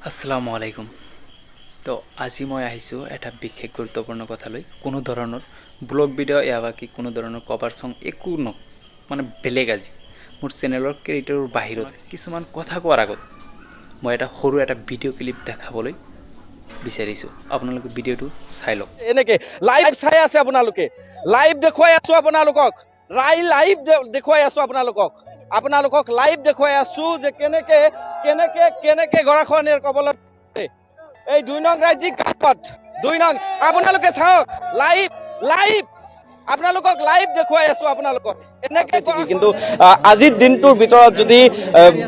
আসসালামু আলাইকুম। তো আজি মই আহিছোঁ এটা বিশেষ গুৰুত্বপূৰ্ণ কথালৈ। কোনো ধৰণৰ ব্লগ ভিডিঅ' এয়া বাকী কোনো ধৰণৰ কভাৰ চং একো মানে বেলেগ আজি মোৰ চেনেলৰ ক্ৰিয়েটৰৰ বাহিৰত কিছুমান কথা কোৱাৰ আগত মই এটা সৰু এটা ভিডিঅ' ক্লিপ দেখাবলৈ বিচাৰিছোঁ। আপোনালোকে ভিডিঅ'টো চাই লওক। এনেকে লাইভ চাই আছে আপোনালোকে, লাইভ দেখুৱাই আছো আপোনালোকক, লাইভ দেখুৱাই আছো আপোনালোকক লাইভ দেখুৱাই আছো যে কেনেকে কেনেকে কেনেকে গৰাখহনীয়াৰ কবলত এই ২ নং ৰাজ্যিক ঘাটত ২ নং আপোনালোকে চাওক লাইভ আপোনালোকক লাইভ দেখুৱাই আছো আপোনালোকক এনেকে। কিন্তু আজিৰ দিনটোৰ ভিতৰত যদি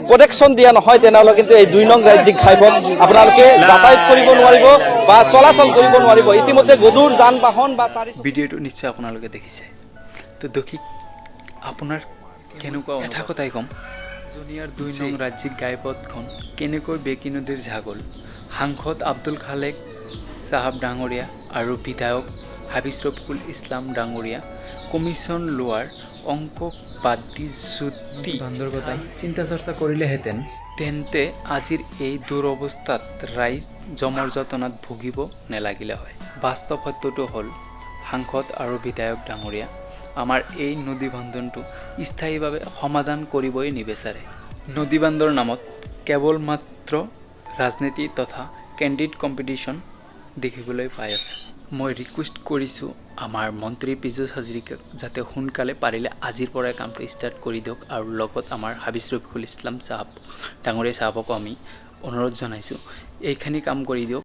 প্ৰটেকশ্যন দিয়া নহয় তেনেহ'লে কিন্তু এই ২ নং ৰাজ্যিক ঘাইপথ আপোনালোকে যাতায়াত কৰিব নোৱাৰিব বা চলাচল কৰিব নোৱাৰিব। ইতিমধ্যে গধুৰ যান বাহন বা ভিডিঅ'টো নিশ্চয় আপোনালোকে দেখিছে। তো দেখি আপোনাৰ কেনেকুৱা এটা কথাই ক'ম, জনিয়াৰ ২ নং ৰাজ্যিক ঘাইপথখন কেনেকৈ বেকী নদীৰ ঝাগল সাংসদ আব্দুল খালেক চাহাব ডাঙৰীয়া আৰু বিধায়ক হাবিজ ৰফিকুল ইছলাম ডাঙৰীয়া কমিশ্যন লোৱাৰ অংক বাদ দি যদি চিন্তা চৰ্চা কৰিলেহেঁতেন তেন্তে আজিৰ এই দুৰৱস্থাত ৰাইজ জমৰ যতনাত ভুগিব নেলাগিলে হয়। বাস্তৱ সত্যটো হ'ল সাংসদ আৰু বিধায়ক ডাঙৰীয়া আমাৰ এই নদী বান্ধনটো স্থায়ীভাৱে সমাধান কৰিবই নিবিচাৰে। নদী বান্ধৰ নামত কেৱল মাত্ৰ ৰাজনীতি তথা কেণ্ডিড কম্পিটিশ্যন দেখিবলৈ পাই আছোঁ। মই ৰিকুৱেষ্ট কৰিছোঁ আমাৰ মন্ত্ৰী পীযুষ হাজৰিকাক যাতে সোনকালে পাৰিলে আজিৰ পৰাই কামটো ষ্টাৰ্ট কৰি দিয়ক, আৰু লগত আমাৰ হাবিজ ৰফিকুল ইছলাম চাহাব ডাঙৰীয়া চাহাবকো আমি অনুৰোধ জনাইছোঁ এইখিনি কাম কৰি দিয়ক।